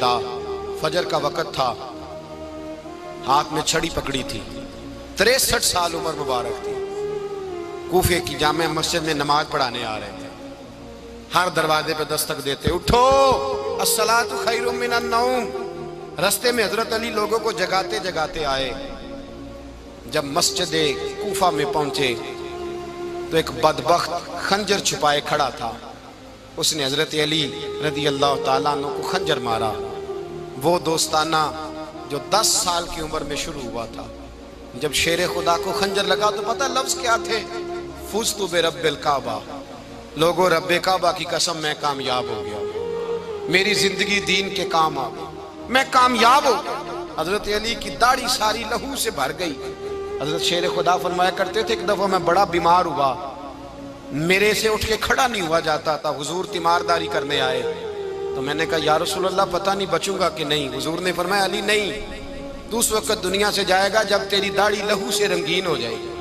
ندا، فجر کا وقت تھا، ہاتھ میں چھڑی پکڑی تھی، 63 سال عمر مبارک تھی، کوفے کی جامع مسجد میں نماز پڑھانے آ رہے تھے۔ ہر دروازے پہ دستک دیتے، اٹھو الصلاۃ خیر من النوم۔ رستے میں حضرت علی لوگوں کو جگاتے جگاتے آئے۔ جب مسجد کوفہ میں پہنچے تو ایک بدبخت خنجر چھپائے کھڑا تھا، اس نے حضرت علی رضی اللہ تعالیٰ عنہ کو خنجر مارا۔ وہ دوستانہ جو 10 سال کی عمر میں شروع ہوا تھا، جب شیر خدا کو خنجر لگا تو پتہ لفظ کیا تھے؟ فزت برب الکعبہ، لوگوں رب کعبہ کی قسم میں کامیاب ہو گیا، میری زندگی دین کے کام آ گئی، میں کامیاب ہو گیا۔ حضرت علی کی داڑھی ساری لہو سے بھر گئی۔ حضرت شیر خدا فرمایا کرتے تھے ایک دفعہ میں بڑا بیمار ہوا، میرے سے اٹھ کے کھڑا نہیں ہوا جاتا تھا، حضور تیمارداری کرنے آئے تو میں نے کہا یا رسول اللہ پتہ نہیں بچوں گا کہ نہیں۔ حضور نے فرمایا علی نہیں، تو اس وقت دنیا سے جائے گا جب تیری داڑھی لہو سے رنگین ہو جائے گی۔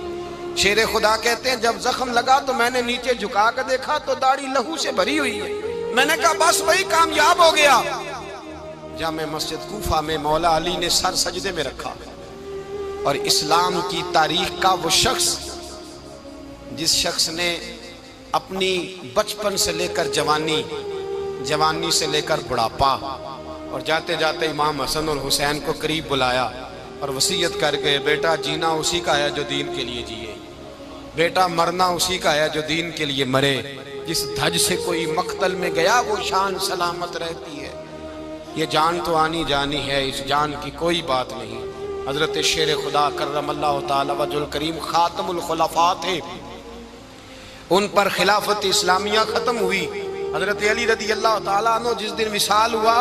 شیر خدا کہتے ہیں جب زخم لگا تو میں نے نیچے جھکا کر دیکھا تو داڑھی لہو سے بھری ہوئی ہے، میں نے کہا بس وہی کامیاب ہو گیا۔ جامع مسجد کوفہ میں مولا علی نے سر سجدے میں رکھا، اور اسلام کی تاریخ کا وہ شخص جس شخص نے اپنی بچپن سے لے کر جوانی، جوانی سے لے کر بڑھاپا، اور جاتے جاتے امام حسن اور حسین کو قریب بلایا اور وصیت کر گئے بیٹا جینا اسی کا ہے جو دین کے لیے جیے، بیٹا مرنا اسی کا ہے جو دین کے لیے مرے، جس دھج سے کوئی مقتل میں گیا وہ شان سلامت رہتی ہے، یہ جان تو آنی جانی ہے، اس جان کی کوئی بات نہیں۔ حضرت شیر خدا کرم اللہ تعالی وجہ الکریم خاتم الخلفاء تھے، ان پر خلافت اسلامیہ ختم ہوئی۔ حضرت علی رضی اللہ تعالیٰ عنہ جس دن وصال ہوا،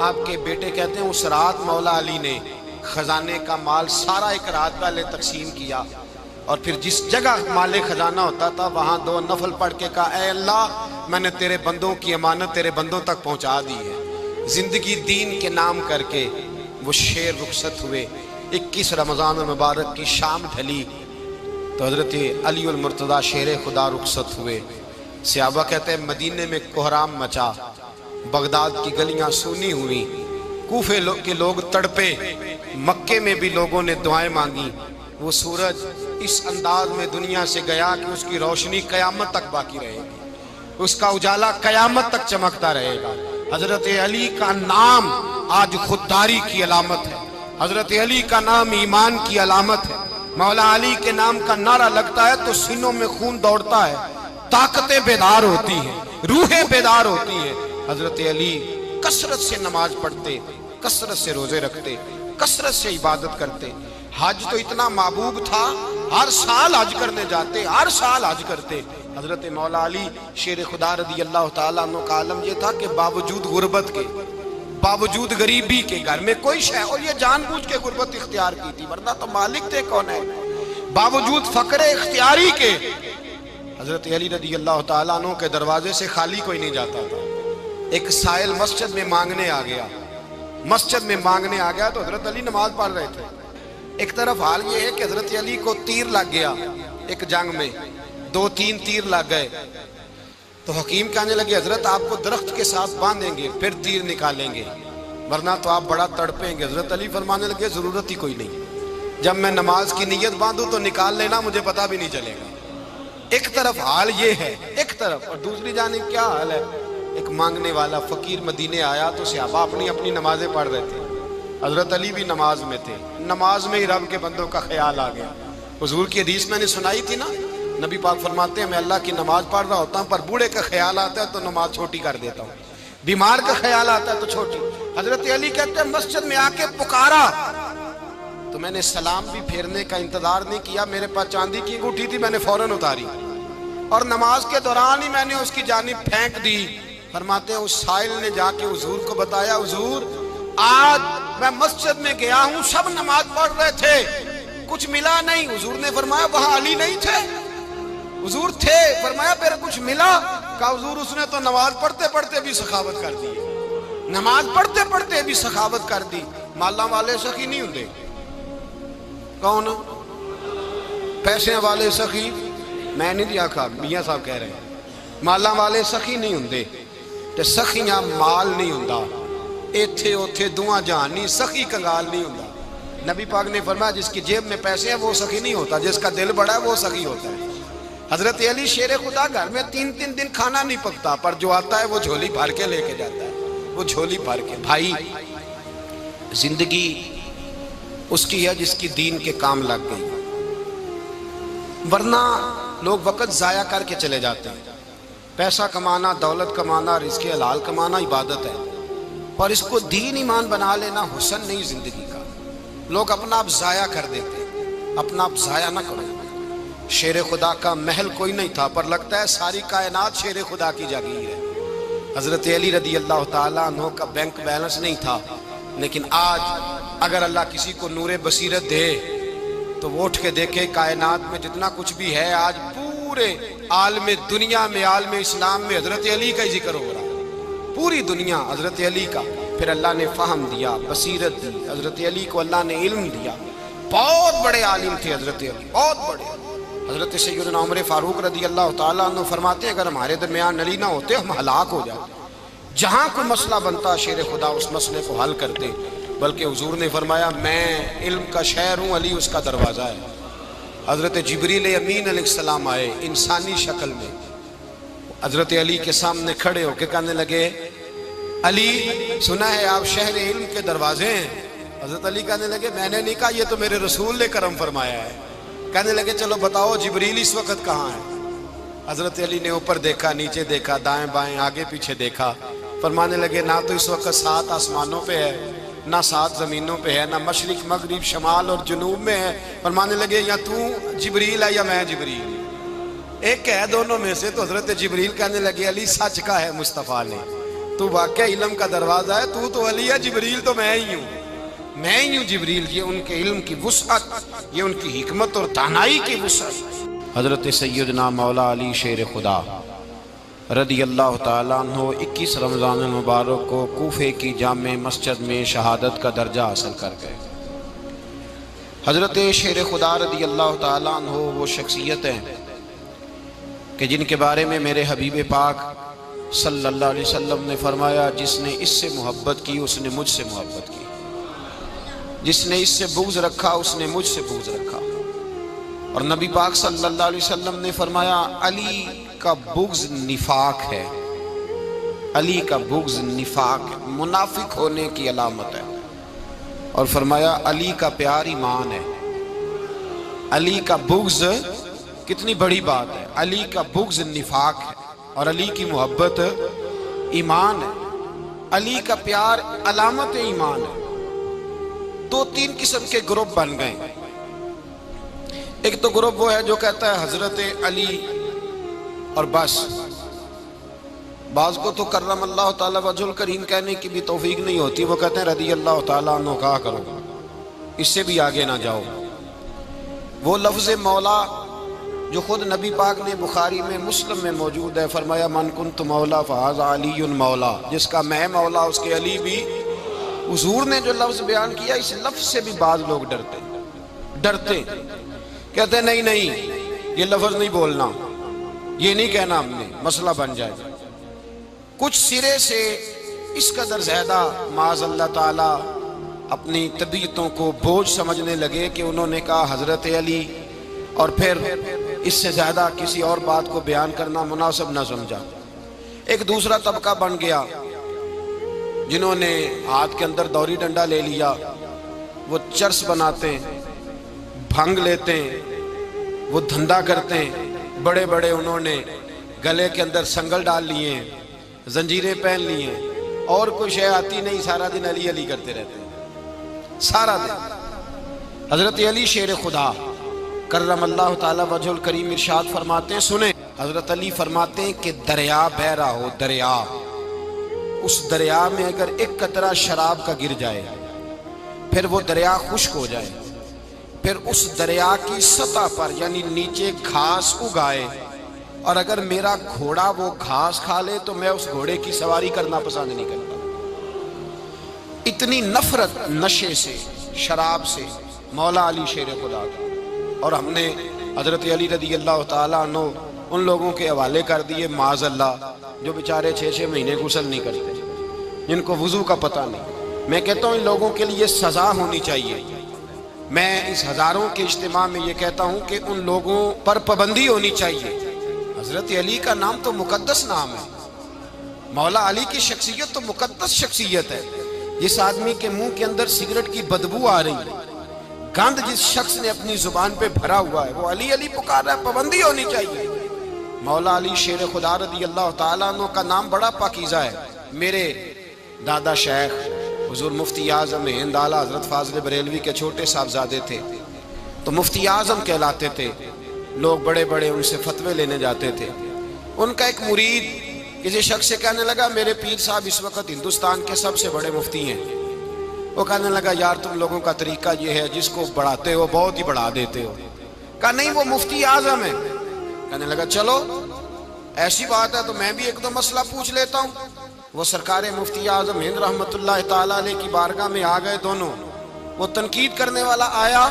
آپ کے بیٹے کہتے ہیں اس رات مولا علی نے خزانے کا مال سارا ایک رات پہلے تقسیم کیا، اور پھر جس جگہ مال خزانہ ہوتا تھا وہاں 2 نفل پڑھ کے کہا اے اللہ میں نے تیرے بندوں کی امانت تیرے بندوں تک پہنچا دی ہے۔ زندگی دین کے نام کر کے وہ شیر رخصت ہوئے۔ 21 رمضان المبارک کی شام ڈھلی تو حضرت علی المرتضیٰ شیر خدا رخصت ہوئے۔ صحابہ کہتے ہیں مدینے میں کوہرام مچا، بغداد کی گلیاں سونی ہوئی، کوفے کے لوگ تڑپے، مکے میں بھی لوگوں نے دعائیں مانگی۔ وہ سورج اس انداز میں دنیا سے گیا کہ اس کی روشنی قیامت تک باقی رہے گی، اس کا اجالا قیامت تک چمکتا رہے گا۔ حضرت علی کا نام آج خودداری کی علامت ہے، حضرت علی کا نام ایمان کی علامت ہے۔ مولا علی کے نام کا نعرہ لگتا ہے تو سینوں میں خون دوڑتا ہے، طاقتیں بیدار ہوتی ہیں، روحیں بیدار ہوتی ہیں۔ حضرت علی کثرت سے نماز پڑھتے، کثرت سے روزے رکھتے، کثرت سے عبادت کرتے۔ حج تو اتنا محبوب تھا، ہر سال حج کرنے جاتے، ہر سال حج کرتے۔ حضرت مولا علی شیر خدا رضی اللہ تعالیٰ عنہ کا عالم یہ تھا کہ باوجود غربت کے، باوجود غریبی کے، گھر میں کوئی شے، اور یہ جان بوجھ کے غربت اختیار کی تھی ورنہ تو مالک تھے کون ہے، باوجود فقر اختیاری کے حضرت علی رضی اللہ تعالیٰ عنہ کے دروازے سے خالی کوئی نہیں جاتا تھا۔ ایک سائل مسجد میں مانگنے آ گیا، مسجد میں مانگنے آ گیا تو حضرت علی نماز پڑھ رہے تھے۔ ایک طرف حال یہ ہے کہ حضرت علی کو تیر لگ گیا، ایک جنگ میں 2-3 تیر لگ گئے تو حکیم کہنے لگے حضرت آپ کو درخت کے ساتھ باندھیں گے پھر تیر نکالیں گے ورنہ تو آپ بڑا تڑپیں گے۔ حضرت علی فرمانے لگے ضرورت ہی کوئی نہیں، جب میں نماز کی نیت باندھوں تو نکال لینا، مجھے پتہ بھی نہیں چلے گا۔ ایک طرف حال یہ ہے، ایک طرف، اور دوسری جانب کیا حال ہے؟ ایک مانگنے والا فقیر مدینے آیا تو صحابہ اپنی اپنی نمازیں پڑھ رہے تھے، حضرت علی بھی نماز میں تھے، نماز میں ہی رب کے بندوں کا خیال آ گیا۔ حضور کی حدیث میں نے سنائی تھی نا، نبی پاک فرماتے ہیں میں اللہ کی نماز پڑھ رہا ہوتا ہوں پر بوڑھے کا خیال آتا ہے تو نماز چھوٹی کر دیتا ہوں، بیمار کا خیال آتا ہے تو چھوٹی۔ حضرت علی کہتے ہیں مسجد میں آ کے پکارا تو میں نے سلام بھی پھیرنے کا انتظار نہیں کیا، میرے پاس چاندی کی انگوٹھی تھی، میں نے فوراً اتاری اور نماز کے دوران ہی میں نے اس کی جانب پھینک دی۔ فرماتے ہیں اس سائل نے جا کے حضور کو بتایا حضور آج میں مسجد میں گیا ہوں، سب نماز پڑھ رہے تھے، کچھ ملا نہیں۔ حضور نے فرمایا وہاں علی نہیں تھے؟ حضور تھے۔ فرمایا پھر کچھ ملا؟ کہا حضور اس نے تو نماز پڑھتے پڑھتے بھی سخاوت کر دی، نماز پڑھتے پڑھتے بھی سخاوت کر دی۔ مالاں والے سخی نہیں ہوندے، کون؟ پیسے والے سخی میں نہیں دیا کھا، میاں صاحب کہہ رہے ہیں مالاں والے سخی نہیں ہوندے، تے سخیاں مال نہیں ہوندا، ایتھے اوتھے دعا جہان نہیں، سخی کنگال نہیں ہوتا۔ نبی پاک نے فرمایا جس کی جیب میں پیسے ہیں وہ سخی نہیں ہوتا، جس کا دل بڑا ہے وہ سخی ہوتا ہے۔ حضرت علی شیر خدا گھر میں 3 دن کھانا نہیں پکتا، پر جو آتا ہے وہ جھولی بھر کے لے کے جاتا ہے، وہ جھولی بھر کے۔ بھائی زندگی اس کی ہے جس کی دین کے کام لگ گئی، ورنہ لوگ وقت ضائع کر کے چلے جاتے ہیں۔ پیسہ کمانا، دولت کمانا، رزق حلال کمانا عبادت ہے، پر اس کو دین ایمان بنا لینا حسن نہیں زندگی کا۔ لوگ اپنا آپ ضائع کر دیتے ہیں، اپنا آپ ضائع نہ کرو۔ شیر خدا کا محل کوئی نہیں تھا، پر لگتا ہے ساری کائنات شیر خدا کی جاگیر ہے۔ حضرت علی رضی اللہ تعالیٰ عنہ کا بینک بیلنس نہیں تھا، لیکن آج اگر اللہ کسی کو نور بصیرت دے تو وہ اٹھ کے دیکھے کائنات میں جتنا کچھ بھی ہے، آج پورے عالم دنیا میں، عالم اسلام میں حضرت علی کا ہی ذکر ہو رہا ہے، پوری دنیا حضرت علی کا۔ پھر اللہ نے فہم دیا، بصیرت دی، حضرت علی کو اللہ نے علم دیا۔ بہت بڑے عالم تھے حضرت علی، بہت بڑے۔ حضرت سیدنا عمر فاروق رضی اللہ تعالیٰ عنہ فرماتے ہیں اگر ہمارے درمیان علی نہ ہوتے ہم ہلاک ہو جاتے، جہاں کوئی مسئلہ بنتا شیر خدا اس مسئلے کو حل کرتے۔ بلکہ حضور نے فرمایا میں علم کا شہر ہوں، علی اس کا دروازہ ہے۔ حضرت جبریل امین علیہ السلام آئے انسانی شکل میں، حضرت علی کے سامنے کھڑے ہو کے کہنے لگے علی سنا ہے آپ شہر علم کے دروازے ہیں۔ حضرت علی کہنے لگے میں نے نہیں کہا، یہ تو میرے رسول نے کرم فرمایا ہے۔ کہنے لگے چلو بتاؤ جبریل اس وقت کہاں ہے؟ حضرت علی نے اوپر دیکھا، نیچے دیکھا، دائیں بائیں آگے پیچھے دیکھا، فرمانے لگے نہ تو اس وقت 7 آسمانوں پہ ہے، نہ 7 زمینوں پہ ہے، نہ مشرق مغرب شمال اور جنوب میں ہے۔ فرمانے لگے یا تو جبریل ہے یا میں جبریل، ایک ہے دونوں میں سے۔ تو حضرت جبریل کہنے لگے علی سچ کا ہے مصطفیٰ نے، تو واقعہ علم کا دروازہ ہے، تو علی ہے، جبریل تو میں ہی ہوں، میں ہی ہوں جبریل۔ یہ ان کے علم کی وسعت، یہ ان کی حکمت اور دانائی کی وسعت۔ حضرت سیدنا مولا علی شیر خدا رضی اللہ تعالیٰ عنہ 21 رمضان المبارک کو کوفے کی جامع مسجد میں شہادت کا درجہ حاصل کر گئے۔ حضرت شیر خدا رضی اللہ تعالیٰ عنہ وہ شخصیت ہیں کہ جن کے بارے میں میرے حبیب پاک صلی اللہ علیہ وسلم نے فرمایا جس نے اس سے محبت کی اس نے مجھ سے محبت کی، جس نے اس سے بغض رکھا اس نے مجھ سے بغض رکھا۔ اور نبی پاک صلی اللہ علیہ وسلم نے فرمایا علی کا بغض نفاق ہے، علی کا بغض نفاق ہے، منافق ہونے کی علامت ہے۔ اور فرمایا علی کا پیار ایمان ہے، علی کا بغض کتنی بڑی بات ہے، علی کا بغض نفاق ہے اور علی کی محبت ایمان ہے، علی کا پیار علامت ایمان ہے۔ 2-3 قسم کے گروپ بن گئے۔ ایک تو گروپ وہ ہے جو کہتا ہے حضرت علی اور بس، بعض کو تو کرم اللہ تعالیٰ وجہ الکریم کہنے کی بھی توفیق نہیں ہوتی، وہ کہتے ہیں رضی اللہ تعالیٰ عنہ کہا کرو، اس سے بھی آگے نہ جاؤ۔ وہ لفظ مولا جو خود نبی پاک نے بخاری میں مسلم میں موجود ہے، فرمایا من کنت مولا فہذا علی مولا، جس کا میں مولا اس کے علی بھی۔ حضور نے جو لفظ بیان کیا اس لفظ سے بھی بعض لوگ ڈرتے کہتے ہیں نہیں یہ لفظ نہیں بولنا، یہ نہیں کہنا، ہم نے مسئلہ بن جائے گا۔ کچھ سرے سے اس قدر زیادہ معاذ اللہ تعالی اپنی طبیعتوں کو بوجھ سمجھنے لگے کہ انہوں نے کہا حضرت علی، اور پھر اس سے زیادہ کسی اور بات کو بیان کرنا مناسب نہ سمجھا۔ ایک دوسرا طبقہ بن گیا جنہوں نے ہاتھ کے اندر دوری ڈنڈا لے لیا، وہ چرس بناتے ہیں، بھنگ لیتے ہیں، وہ دھندا کرتے ہیں، بڑے بڑے انہوں نے گلے کے اندر سنگل ڈال لیے ہیں، زنجیریں پہن لی ہیں، اور کوئی شے آتی نہیں، سارا دن علی علی کرتے رہتے ہیں سارا دن۔ حضرت علی شیر خدا کرم اللہ تعالی وجہ الکریم ارشاد فرماتے ہیں، سنیں حضرت علی فرماتے ہیں کہ دریا بہ رہا ہو، دریا، اس دریا میں اگر ایک قطرہ شراب کا گر جائے پھر وہ دریا خشک ہو جائے، پھر اس دریا کی سطح پر یعنی نیچے گھاس اگائے، اور اگر میرا گھوڑا وہ گھاس کھا لے تو میں اس گھوڑے کی سواری کرنا پسند نہیں کرتا۔ اتنی نفرت نشے سے، شراب سے مولا علی شیر خدا کا۔ اور ہم نے حضرت علی رضی اللہ تعالیٰ عنہ ان لوگوں کے حوالے کر دیے معاذ اللہ جو بیچارے 6 مہینے غسل نہیں کرتے، جن کو وضو کا پتہ نہیں. میں کہتا ہوں ان لوگوں کے لیے سزا ہونی چاہیے. میں اس ہزاروں کے اجتماع میں یہ کہتا ہوں کہ ان لوگوں پر پابندی ہونی چاہیے. حضرت علی کا نام تو مقدس نام ہے. مولا علی کی شخصیت تو مقدس شخصیت ہے. جس آدمی کے منہ کے اندر سگریٹ کی بدبو آ رہی ہے، گند جس شخص نے اپنی زبان پہ بھرا ہوا ہے، وہ علی علی پکار رہا ہے. پابندی ہونی چاہیے. مولا علی شیر خدا رضی اللہ تعالیٰ عنہ کا نام بڑا پاکیزہ ہے. میرے دادا شیخ حضور مفتی اعظم ہند اعلیٰ حضرت فاضل بریلوی کے چھوٹے صاحبزادے تھے، تو مفتی اعظم کہلاتے تھے. لوگ بڑے بڑے ان سے فتوے لینے جاتے تھے. ان کا ایک مرید کسی شخص سے کہنے لگا میرے پیر صاحب اس وقت ہندوستان کے سب سے بڑے مفتی ہیں. وہ کہنے لگا یار تم لوگوں کا طریقہ یہ ہے، جس کو بڑھاتے ہو بہت ہی بڑھا دیتے ہو. کہا نہیں وہ مفتی اعظم ہے. کہنے لگا چلو ایسی بات ہے تو میں بھی ایک دو مسئلہ پوچھ لیتا ہوں. وہ سرکار مفتی اعظم ہند رحمت اللہ تعالیٰ علیہ کی بارگاہ میں آ گئے دونوں. وہ تنقید کرنے والا آیا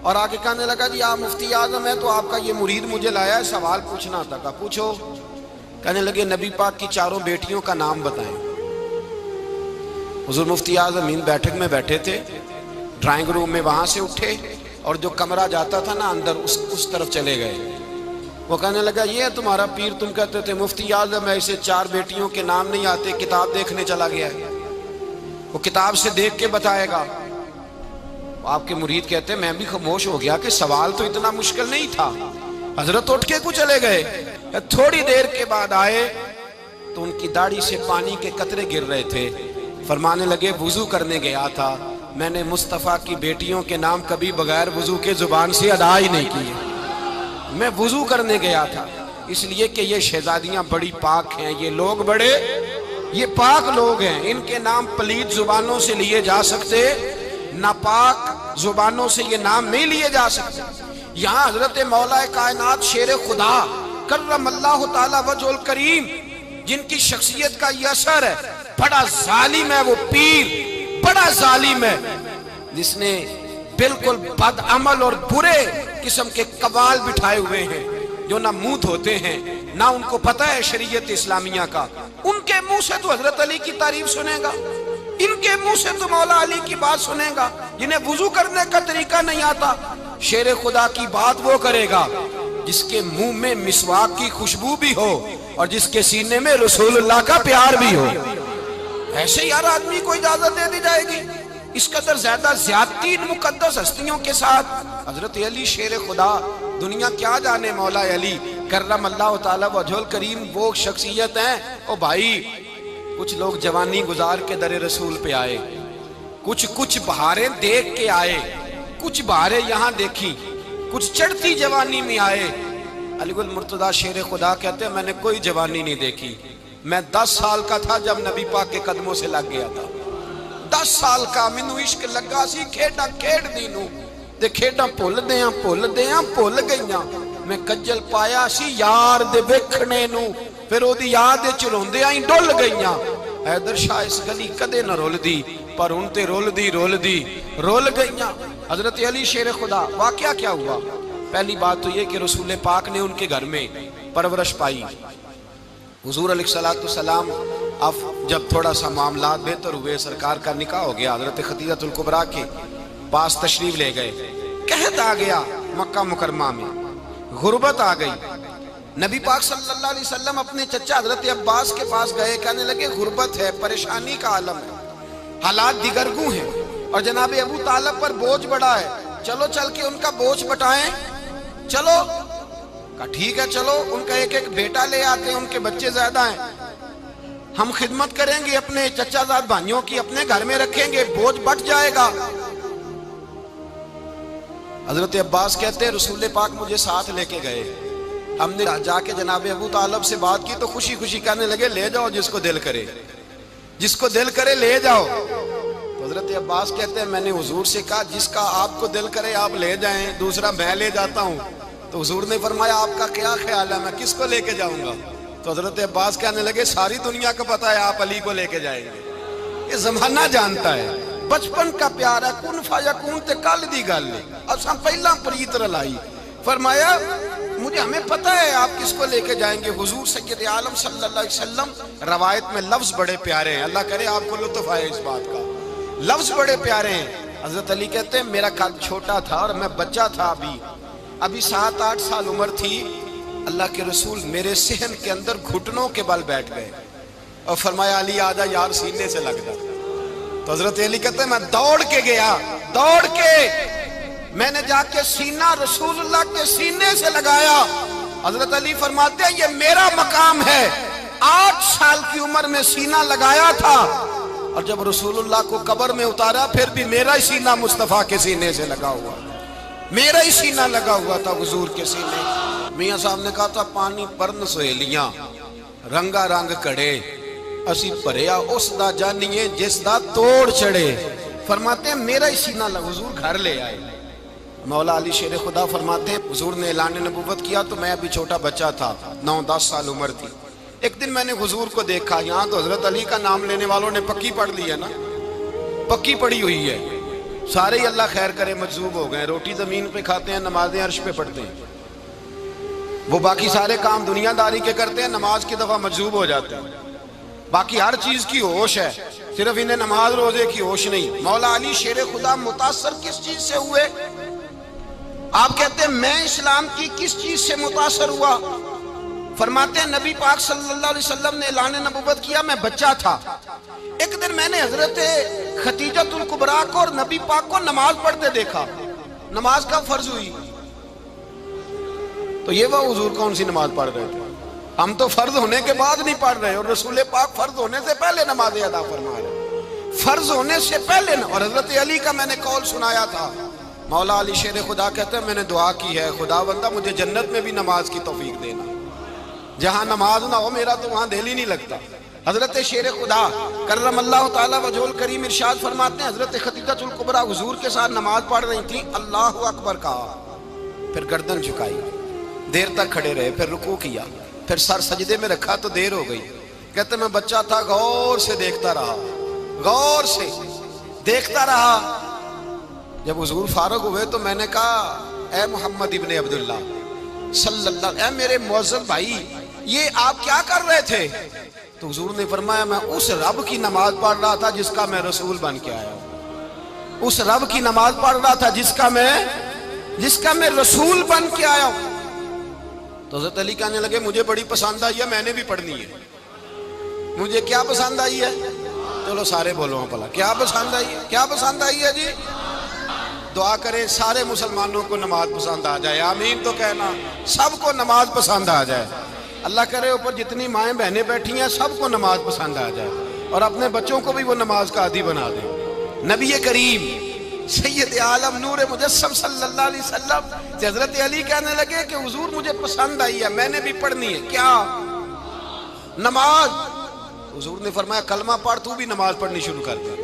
اور آگے کہنے لگا جی آپ مفتی اعظم ہے تو آپ کا یہ مرید مجھے لایا ہے، سوال پوچھنا تھا. کہا پوچھو. کہنے لگے نبی پاک کی چاروں بیٹیوں کا نام بتائیں. حضور مفتی اعظم ہند بیٹھک میں بیٹھے تھے، ڈرائنگ روم میں وہاں سے اٹھے اور جو کمرہ جاتا تھا نا اندر اس طرف چلے گئے. وہ کہنے لگا یہ ہے تمہارا پیر، تم کہتے تھے مفتی اعظم ہے، اسے چار بیٹیوں کے نام نہیں آتے، کتاب دیکھنے چلا گیا ہے، وہ کتاب سے دیکھ کے بتائے گا. آپ کے مرید کہتے ہیں میں بھی خاموش ہو گیا کہ سوال تو اتنا مشکل نہیں تھا. حضرت اٹھ کے کچھ چلے گئے. تھوڑی دیر کے بعد آئے تو ان کی داڑھی سے پانی کے قطرے گر رہے تھے. فرمانے لگے وضو کرنے گیا تھا، میں نے مصطفیٰ کی بیٹیوں کے نام کبھی بغیر وضو کے زبان سے ادا ہی نہیں کیے. میں وضو کرنے گیا تھا اس لیے کہ یہ شہزادیاں بڑی پاک ہیں، یہ لوگ بڑے یہ پاک لوگ ہیں، ان کے نام پلید زبانوں سے لیے جا سکتے، ناپاک زبانوں سے یہ نام نہیں لیے جا سکتے. یہاں حضرت مولا کائنات شیر خدا کرم اللہ تعالی وجہ الکریم جن کی شخصیت کا یہ اثر ہے، بڑا ظالم ہے وہ پیر، بڑا ظالم ہے جس نے بالکل بد عمل اور برے قسم کے قوال بٹھائے ہوئے ہیں، جو نہ منہ دھوتے ہیں نہ ان کو پتہ ہے شریعت اسلامیہ کا. ان کے منہ سے تو حضرت علی کی تعریف سنے گا، ان کے منہ سے تو مولا علی کی بات سنے گا. جنہیں وضو کرنے کا طریقہ نہیں آتا، شیر خدا کی بات وہ کرے گا جس کے منہ میں مسواک کی خوشبو بھی ہو اور جس کے سینے میں رسول اللہ کا پیار بھی ہو. ایسے یار آدمی کو اجازت دے دی جائے گی؟ اس قدر زیادہ زیادتی ان مقدس ہستیوں کے ساتھ. حضرت علی شیر خدا، دنیا کیا جانے مولا علی کرم اللہ تعالی وجہ الکریم وہ شخصیت ہیں. او بھائی کچھ لوگ جوانی گزار کے در رسول پہ آئے، کچھ بہاریں دیکھ کے آئے، کچھ بہاریں یہاں دیکھی، کچھ چڑھتی جوانی میں آئے. علی گل مرتضیٰ شیر خدا کہتے ہیں میں نے کوئی جوانی نہیں دیکھی. میں 10 سال کا تھا جب نبی پاک کے قدموں سے لگ گیا تھا. 10 سال کا مینوں عشق لگا سی، کھیڈاں کھیڈ دی نوں تے کھیڈاں بھول گئیاں. میں کجل پایا سی یار دے ویکھنے نوں، پھر او دی یاد وچ روندیاں ہی ڈل گئیاں. حیدر شاہ اس گلی کدے نہ رول دی، پر ہن تے رول گئیاں. حضرت علی شیر خدا، واقعہ کیا ہوا؟ پہلی بات تو یہ کہ رسول پاک نے ان کے گھر میں پرورش پائی. حضور علیہ السلام اب جب تھوڑا سا معاملات بہتر ہوئے، سرکار کا نکاح ہو گیا، حضرت خدیجہ الکبریٰ کے پاس تشریف لے گئے. قحط آ گیا مکہ مکرمہ میں، غربت آ گئی. نبی پاک صلی اللہ علیہ وسلم اپنے چچا حضرت عباس کے پاس گئے، کہنے لگے غربت ہے، پریشانی کا عالم ہے، حالات دیگرگوں ہیں اور جناب ابو طالب پر بوجھ بڑا ہے، چلو چل کے ان کا بوجھ بٹائیں. چلو کہا ٹھیک ہے چلو، ان کا ایک بیٹا لے آتے ہیں، ان کے بچے زیادہ ہیں، ہم خدمت کریں گے اپنے چچا زاد بھائیوں کی، اپنے گھر میں رکھیں گے، بوجھ بٹ جائے گا. حضرت عباس کہتے ہیں رسول پاک مجھے ساتھ لے کے گئے. ہم نے جا کے جناب ابو طالب سے بات کی تو خوشی خوشی کہنے لگے لے جاؤ جس کو دل کرے لے جاؤ. تو حضرت عباس کہتے ہیں میں نے حضور سے کہا جس کا آپ کو دل کرے آپ لے جائیں، دوسرا میں لے جاتا ہوں. تو حضور نے فرمایا آپ کا کیا خیال ہے، میں کس کو لے کے جاؤں گا؟ تو حضرت عباس کہنے لگے ساری دنیا کو پتا ہے آپ علی کو لے کے جائیں گے، یہ زمانہ جانتا ہے، بچپن کا پیار ہے، کن فیکون تے کل دی گل ہے. اب سب پہلا پریت رلائی. فرمایا مجھے ہمیں پتہ ہے آپ کس کو لے کے جائیں گے. حضور سید عالم صلی اللہ علیہ وسلم. روایت میں لفظ بڑے پیارے ہیں, اللہ کرے آپ کو لطف آئے اس بات کا. لفظ بڑے پیارے ہیں. حضرت علی کہتے ہیں میرا قد چھوٹا تھا اور میں بچہ تھا, ابھی 7-8 سال عمر تھی. اللہ کے رسول میرے صحن کے اندر گھٹنوں کے بل بیٹھ گئے اور فرمایا علی آجا یار سینے سے لگ جا. تو حضرت علی کہتے ہیں میں دوڑ کے گیا, دوڑ کے میں نے جا کے سینہ رسول اللہ کے سینے سے لگایا. حضرت علی فرماتے ہیں یہ میرا مقام ہے. 8 سال کی عمر میں سینہ لگایا تھا اور جب رسول اللہ کو قبر میں اتارا پھر بھی میرا ہی سینہ مصطفیٰ کے سینے سے لگا ہوا, میرا ہی سینہ لگا ہوا تھا حضور کے سینے. میاں صاحب نے کہا تھا پانی پرن سہیلیاں رنگا رنگ کڑے اسی پریا اس دا جانیے جس دا توڑ چڑھے. فرماتے ہیں میرا ہی سینہ لگا. حضور گھر لے آئے. مولا علی شیر خدا فرماتے ہیں حضور نے اعلان نبوت کیا تو میں ابھی چھوٹا بچہ تھا, 9-10 سال عمر تھی. ایک دن میں نے حضور کو دیکھا. یہاں تو حضرت علی کا نام لینے والوں نے پکی پڑھ لی ہے نا, پکی پڑھی ہوئی ہے. سارے ہی اللہ خیر کرے مجذوب ہو گئے. روٹی زمین پہ کھاتے ہیں, نمازیں عرش پہ پڑھتے ہیں. وہ باقی سارے کام دنیا داری کے کرتے ہیں, نماز کی دفعہ مجذوب ہو جاتے ہیں. باقی ہر چیز کی ہوش ہے, صرف انہیں نماز روزے کی ہوش نہیں. مولا علی شیر خدا متاثر کس چیز سے ہوئے؟ آپ کہتے ہیں میں اسلام کی کس چیز سے متاثر ہوا؟ فرماتے ہیں نبی پاک صلی اللہ علیہ وسلم نے اعلان نبوت کیا, میں بچہ تھا. ایک دن میں نے حضرت خدیجۃ الکبریٰ کو اور نبی پاک کو نماز پڑھتے دیکھا. نماز کب فرض ہوئی؟ تو یہ وہ حضور کون سی نماز پڑھ رہے تھے؟ ہم تو فرض ہونے کے بعد نہیں پڑھ رہے, اور رسول پاک فرض ہونے سے پہلے نماز ادا فرما رہے, فرض ہونے سے پہلے. اور حضرت علی کا میں نے قول سنایا تھا. مولا علی شیر خدا کہتے ہیں میں نے دعا کی ہے خدا بندہ مجھے جنت میں بھی نماز کی توفیق دینا, جہاں نماز نہ ہو میرا تو وہاں دل ہی نہیں لگتا. حضرت شیر خدا کرم اللہ تعالیٰ وجہ الکریم ارشاد فرماتے ہیں حضرت خدیجۃ الکبریٰ حضور کے ساتھ نماز پڑھ رہی تھیں. اللہ اکبر کہا, پھر گردن جھکائی, دیر تک کھڑے رہے, پھر رکوع کیا, پھر سر سجدے میں رکھا تو دیر ہو گئی. کہتے میں بچہ تھا, غور سے دیکھتا رہا, غور سے دیکھتا رہا. جب حضور فارغ ہوئے تو میں نے کہا اے محمد ابن عبداللہ صلی اللہ, اے میرے معزز بھائی یہ آپ کیا کر رہے تھے؟ تو حضور نے فرمایا میں اس رب کی نماز پڑھ رہا تھا جس کا میں رسول بن کے آیا ہوں. اس رب کی نماز پڑھ رہا تھا جس کا میں رسول بن کے آیا ہوں. تو حضرت علی کہنے لگے مجھے بڑی پسند آئی ہے, میں نے بھی پڑھنی ہے. مجھے کیا پسند آئی ہے؟ چلو سارے بولو پلا, کیا پسند آئی ہے؟ کیا پسند آئی ہے جی؟ دعا کریں سارے مسلمانوں کو نماز پسند آ جائے. آمین تو کہنا, سب کو نماز پسند آ جائے. اللہ کرے اوپر جتنی مائیں بہنیں بیٹھی ہیں سب کو نماز پسند آ جائے, اور اپنے بچوں کو بھی وہ نماز کا عادی بنا دیں. نبی کریم سید عالم نور مجسم صلی اللہ علیہ وسلم سے حضرت علی کہنے لگے کہ حضور مجھے پسند آئی ہے, میں نے بھی پڑھنی ہے. کیا؟ نماز. حضور نے فرمایا کلمہ پڑھ, تو بھی نماز پڑھنی شروع کر دے.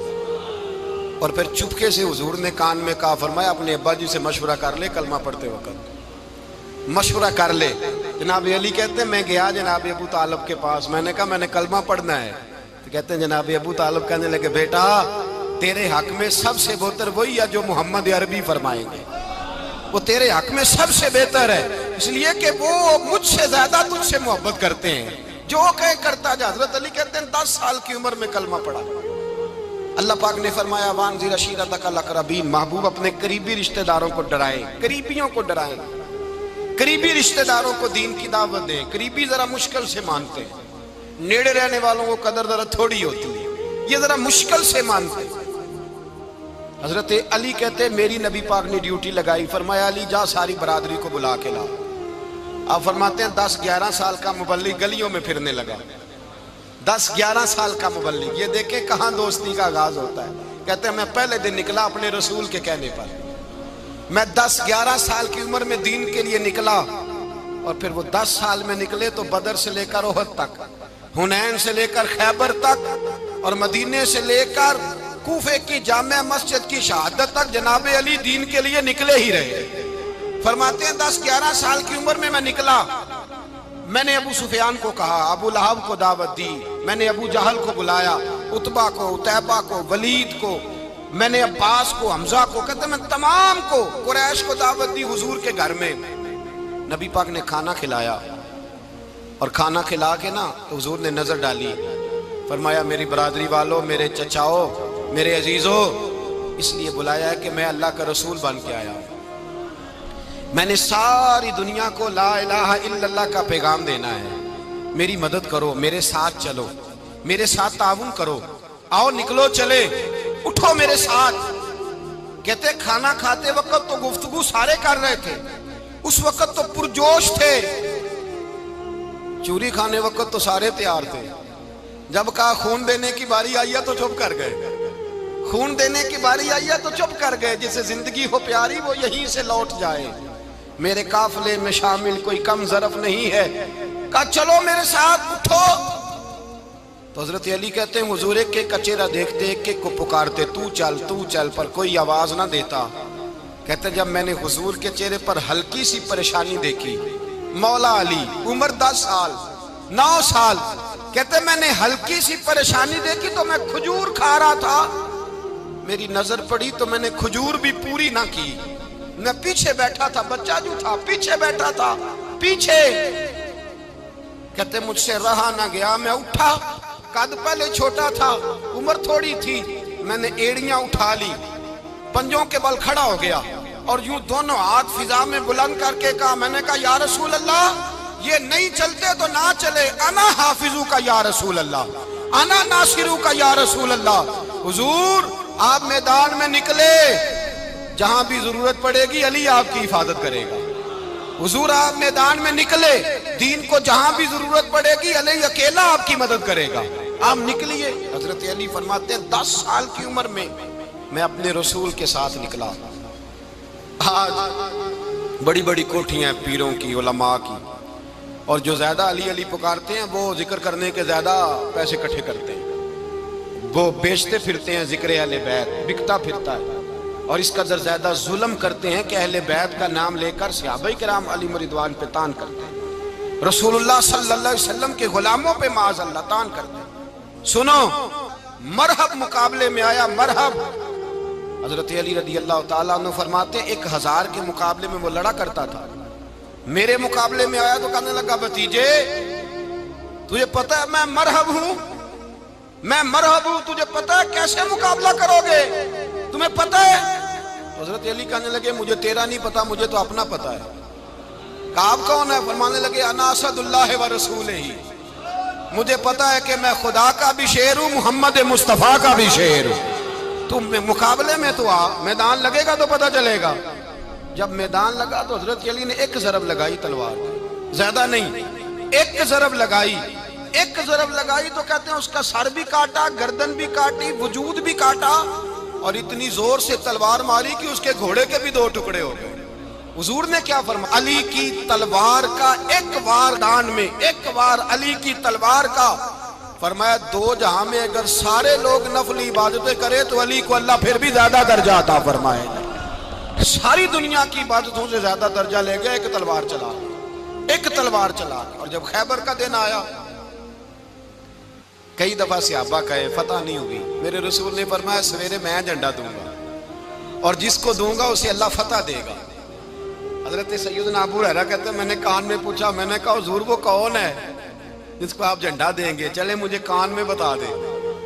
اور پھر چپکے سے حضور نے کان میں کہا, فرمایا اپنے ابا جی سے مشورہ کر لے کلمہ پڑھتے وقت, مشورہ کر لے. جناب علی کہتے ہیں میں گیا جناب ابو طالب کے پاس, میں نے کہا میں نے کلمہ پڑھنا ہے. تو کہتے ہیں جناب ابو طالب کہنے لگے بیٹا تیرے حق میں سب سے بہتر وہی ہے جو محمد عربی فرمائیں گے, وہ تیرے حق میں سب سے بہتر ہے, اس لیے کہ وہ مجھ سے زیادہ تجھ سے محبت کرتے ہیں, جو کہے کرتا جا. حضرت علی کہتے ہیں 10 سال کی عمر میں کلمہ پڑھا. اللہ پاک نے فرمایا وانذر عشیرتک الاقربین, محبوب اپنے قریبی رشتہ داروں کو ڈرائیں, قریبیوں کو ڈرائیں, قریبی رشتہ داروں کو دین کی دعوت دیں. قریبی ذرا مشکل سے مانتے ہیں, نیڑے رہنے والوں کو قدر ذرا تھوڑی ہوتی ہے, یہ ذرا مشکل سے مانتے ہیں. حضرت علی کہتے ہیں میری نبی پاک نے ڈیوٹی لگائی, فرمایا علی جا ساری برادری کو بلا کے لا. آپ فرماتے ہیں 10-11 سال کا مبلغ گلیوں میں پھرنے لگا, 10-11 سال کا مبلغ. یہ دیکھیں کہاں دوستی کا آغاز ہوتا ہے. کہتے ہیں میں پہلے دن نکلا اپنے رسول کے کہنے پر, میں 10-11 سال کی عمر میں دین کے لیے نکلا, اور پھر وہ 10 سال میں نکلے تو بدر سے لے کر احد تک, حنین سے لے کر خیبر تک, اور مدینے سے لے کر کوفے کی جامع مسجد کی شہادت تک جناب علی دین کے لیے نکلے ہی رہے. فرماتے ہیں 10-11 سال کی عمر میں نکلا. میں نے ابو سفیان کو کہا, ابو لہب کو دعوت دی, میں نے ابو جہل کو بلایا, عتبہ کو, عتیبہ کو, ولید کو, میں نے عباس کو, حمزہ کو, کہتے میں تمام کو قریش کو دعوت دی حضور کے گھر میں. نبی پاک نے کھانا کھلایا، اور کھانا کھلا کے نا تو حضور نے نظر ڈالی، فرمایا میری برادری والوں، میرے چچاؤ، میرے عزیزوں، اس لیے بلایا ہے کہ میں اللہ کا رسول بن کے آیا ہوں، میں نے ساری دنیا کو لا الہ الا اللہ کا پیغام دینا ہے، میری مدد کرو، میرے ساتھ چلو، میرے ساتھ تعاون کرو، آؤ نکلو چلے، اٹھو میرے ساتھ۔ کہتے کھانا کھاتے وقت تو گفتگو سارے کر رہے تھے، اس وقت تو پرجوش تھے، چوری کھانے وقت تو سارے تیار تھے، جب کہا خون دینے کی باری آئی ہے تو چپ کر گئے، خون دینے کی باری آئی ہے تو چپ کر گئے، جسے زندگی ہو پیاری وہ یہیں سے لوٹ جائے، میرے قافلے میں شامل کوئی کم ظرف نہیں ہے، کہا چلو میرے ساتھ اٹھو۔ تو حضرت علی کہتے ہیں حضور ایک ایک کا چہرہ دیکھتے ایک ایک کو پکارتے، تو چل، پر کوئی آواز نہ دیتا۔ کہتے جب میں نے حضور کے چہرے پر ہلکی سی پریشانی دیکھی، مولا علی عمر 10 سال 9 سال، کہتے میں نے ہلکی سی پریشانی دیکھی تو میں کھجور کھا رہا تھا، میری نظر پڑی تو میں نے کھجور بھی پوری نہ کی، میں پیچھے بیٹھا تھا، بچہ جو تھا پیچھے بیٹھا تھا، پیچھے۔ کہتے مجھ سے رہا نہ گیا، میں اٹھا، قد پہلے چھوٹا تھا، عمر تھوڑی تھی، میں نے ایڑیاں اٹھا لی، پنجوں کے بل کھڑا ہو گیا، اور یوں دونوں ہاتھ فضا میں بلند کر کے کہا، میں نے کہا یا رسول اللہ یہ نہیں چلتے تو نہ چلے، انا حافظو کا یا رسول اللہ، انا ناصرو کا یا رسول اللہ۔ حضور آپ میدان میں نکلے، جہاں بھی ضرورت پڑے گی علی آپ کی حفاظت کرے گا، حضور آپ میدان میں نکلے، دین کو جہاں بھی ضرورت پڑے گی علی اکیلا آپ کی مدد کرے گا، آپ نکلیے۔ حضرت علی فرماتے ہیں 10 سال کی عمر میں میں اپنے رسول کے ساتھ نکلا۔ آج بڑی بڑی کوٹھیاں پیروں کی، علماء کی، اور جو زیادہ علی علی پکارتے ہیں وہ ذکر کرنے کے زیادہ پیسے اکٹھے کرتے ہیں، وہ بیچتے پھرتے ہیں ذکر اہل بیت، بکتا پھرتا ہے، اور اس قدر زیادہ ظلم کرتے ہیں کہ اہل بیت کا نام لے کر صحابہ کرام علی رضوان پہ تان کرتے ہیں، رسول اللہ صلی اللہ علیہ وسلم کے غلاموں پہ معاذ اللہ تان کرتے ہیں۔ سنو، مرحب مقابلے میں آیا، مرحب۔ حضرت علی رضی اللہ تعالیٰ عنہ فرماتے 1000 کے مقابلے میں وہ لڑا کرتا تھا، میرے مقابلے میں آیا تو کہنے لگا بھتیجے تجھے پتہ ہے میں مرحب ہوں، میں مرحب ہوں، تجھے پتہ ہے کیسے مقابلہ کرو گے، تمہیں پتہ ہے؟ حضرت علی کہنے لگے مجھے تیرا نہیں پتا، مجھے تو اپنا پتا ہے۔ کہا آپ کون ہے؟ فرمانے لگے انا اسد اللہ و رسولہ، مجھے پتا ہے کہ میں خدا کا بھی شیر ہوں، محمد مصطفیٰ کا بھی شیر ہوں، تم مقابلے میں تو آ، میدان لگے گا تو پتا چلے گا۔ جب میدان لگا تو حضرت علی نے ایک ضرب لگائی تلوار، زیادہ نہیں، ایک ضرب لگائی، ایک ضرب لگائی تو کہتے ہیں اس کا سر بھی کاٹا، گردن بھی کاٹی، وجود بھی کاٹا، اور اتنی زور سے تلوار ماری کہ اس کے گھوڑے کے بھی 2 ٹکڑے ہو گئے۔ حضور نے کیا فرمایا؟ علی کی تلوار کا ایک وار دان میں، ایک وار علی کی تلوار کا، فرمایا 2 جہاں میں اگر سارے لوگ نفلی عبادتیں کرے تو علی کو اللہ پھر بھی زیادہ درجہ عطا فرمائے گا، ساری دنیا کی عبادتوں سے زیادہ درجہ لے گئے ایک تلوار چلا، ایک تلوار چلا۔ اور جب خیبر کا دن آیا، کئی دفعہ صحابہ کہے فتح نہیں ہوگی، میرے رسول نے فرمایا سویرے میں جھنڈا دوں گا، اور جس کو دوں گا اسے اللہ فتح دے گا۔ حضرت سیدنا ابو ہریرہ کہتے ہیں میں نے کان میں پوچھا، میں نے کہا حضور وہ کون ہے جس کو آپ جھنڈا دیں گے؟ چلے مجھے کان میں بتا دیں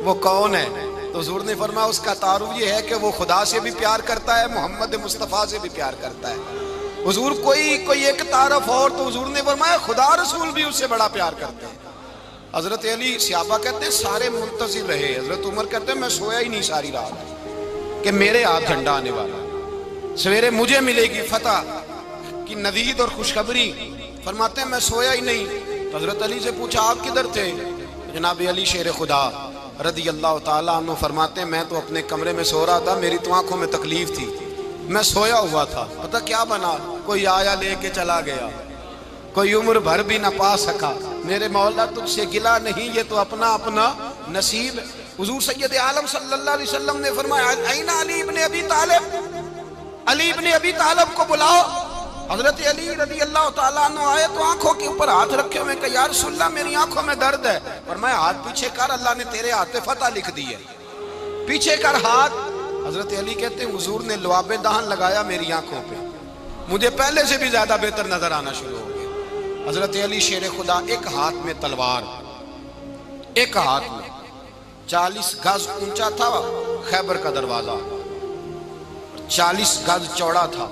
وہ کون ہے۔ تو حضور نے فرمایا اس کا تعارف یہ ہے کہ وہ خدا سے بھی پیار کرتا ہے، محمد مصطفیٰ سے بھی پیار کرتا ہے۔ حضور کوئی ایک تعارف اور، تو حضور نے فرمایا خدا رسول بھی اس سے بڑا پیار کرتے ہیں۔ حضرت علی صحابہ کہتے ہیں سارے منتظر رہے، حضرت عمر کہتے ہیں میں سویا ہی نہیں ساری رات کہ میرے ہاتھ جھنڈا آنے والا، سویرے مجھے ملے گی فتح کی نوید اور خوشخبری۔ فرماتے ہیں میں سویا ہی نہیں۔ تو حضرت علی سے پوچھا آپ کدھر تھے؟ جناب علی شیر خدا رضی اللہ تعالیٰ عنہ فرماتے ہیں میں تو اپنے کمرے میں سو رہا تھا، میری تو آنکھوں میں تکلیف تھی، میں سویا ہوا تھا، پتہ کیا بنا، کوئی آیا لے کے چلا گیا، کوئی عمر بھر بھی نہ پا سکا۔ میرے مولا تجھ سے گلا نہیں، یہ تو اپنا اپنا نصیب ہے۔ حضور سید عالم صلی اللہ علیہ وسلم نے فرمایا این علی ابن ابی طالب، علی ابن ابی طالب کو بلاؤ۔ حضرت علی رضی اللہ تعالیٰ عنہ آئے تو آنکھوں کے اوپر ہاتھ رکھے ہوئے کہ یا رسول اللہ میری آنکھوں میں درد ہے۔ فرمایا ہاتھ پیچھے کر، اللہ نے تیرے ہاتھ پہ فتح لکھ دی ہے، پیچھے کر ہاتھ۔ حضرت علی کہتے ہیں حضور نے لعاب دہن لگایا میری آنکھوں پہ، مجھے پہلے سے بھی زیادہ بہتر نظر آنا شروع ہو گیا۔ حضرت علی شیر خدا، ایک ہاتھ میں تلوار، ایک ہاتھ میں 40 گز اونچا تھا خیبر کا دروازہ، 40 گز چوڑا تھا۔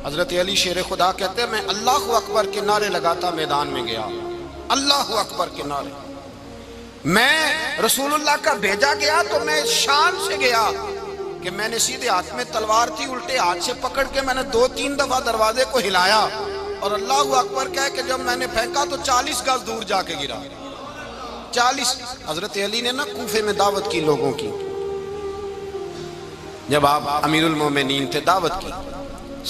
حضرت علی شیر خدا کہتے ہیں میں اللہ اکبر کے نعرے لگاتا میدان میں گیا، اللہ اکبر کے نعرے۔ میں رسول اللہ کا بھیجا گیا تو میں شان سے گیا کہ میں نے سیدھے ہاتھ میں تلوار تھی، الٹے ہاتھ سے پکڑ کے میں نے 2-3 دفعہ دروازے کو ہلایا اور اللہ اکبر کہہ کہ جب میں نے پھینکا تو 40 گز دور جا کے گرا۔ 40۔ حضرت علی نے نا کوفے میں دعوت کی لوگوں کی، جب آپ امیر المومنین تھے، دعوت کی،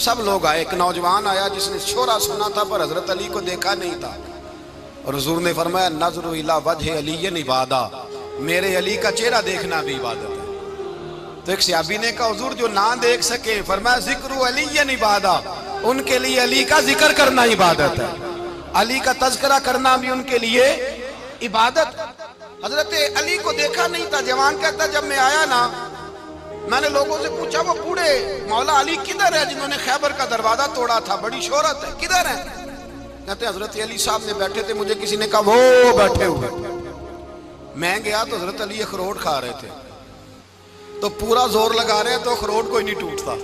سب لوگ آئے۔ ایک نوجوان آیا جس نے شورا سنا تھا پر حضرت علی کو دیکھا نہیں تھا، اور حضور نے فرمایا نظر الی وجہ علی عبادہ، میرے علی کا چہرہ دیکھنا بھی عبادت ہے۔ تو ایک صحابی نے کہا حضور جو نہ دیکھ سکے، فرمایا ذکر علی عبادہ، ان کے لیے علی کا ذکر کرنا عبادت ہے، علی کا تذکرہ کرنا بھی ان کے لیے عبادت۔ حضرت علی کو دیکھا نہیں تھا۔ جوان کہتا جب میں آیا نا، میں نے لوگوں سے پوچھا وہ بوڑھے مولا علی کدھر ہے جنہوں نے خیبر کا دروازہ توڑا تھا، بڑی شہرت ہے، کدھر ہے؟ کہتے حضرت علی صاحب نے بیٹھے تھے، مجھے کسی نے کہا وہ بیٹھے ہوئے۔ میں گیا تو حضرت علی اخروٹ کھا رہے تھے، تو پورا زور لگا رہے تو اخروٹ کوئی نہیں ٹوٹتا،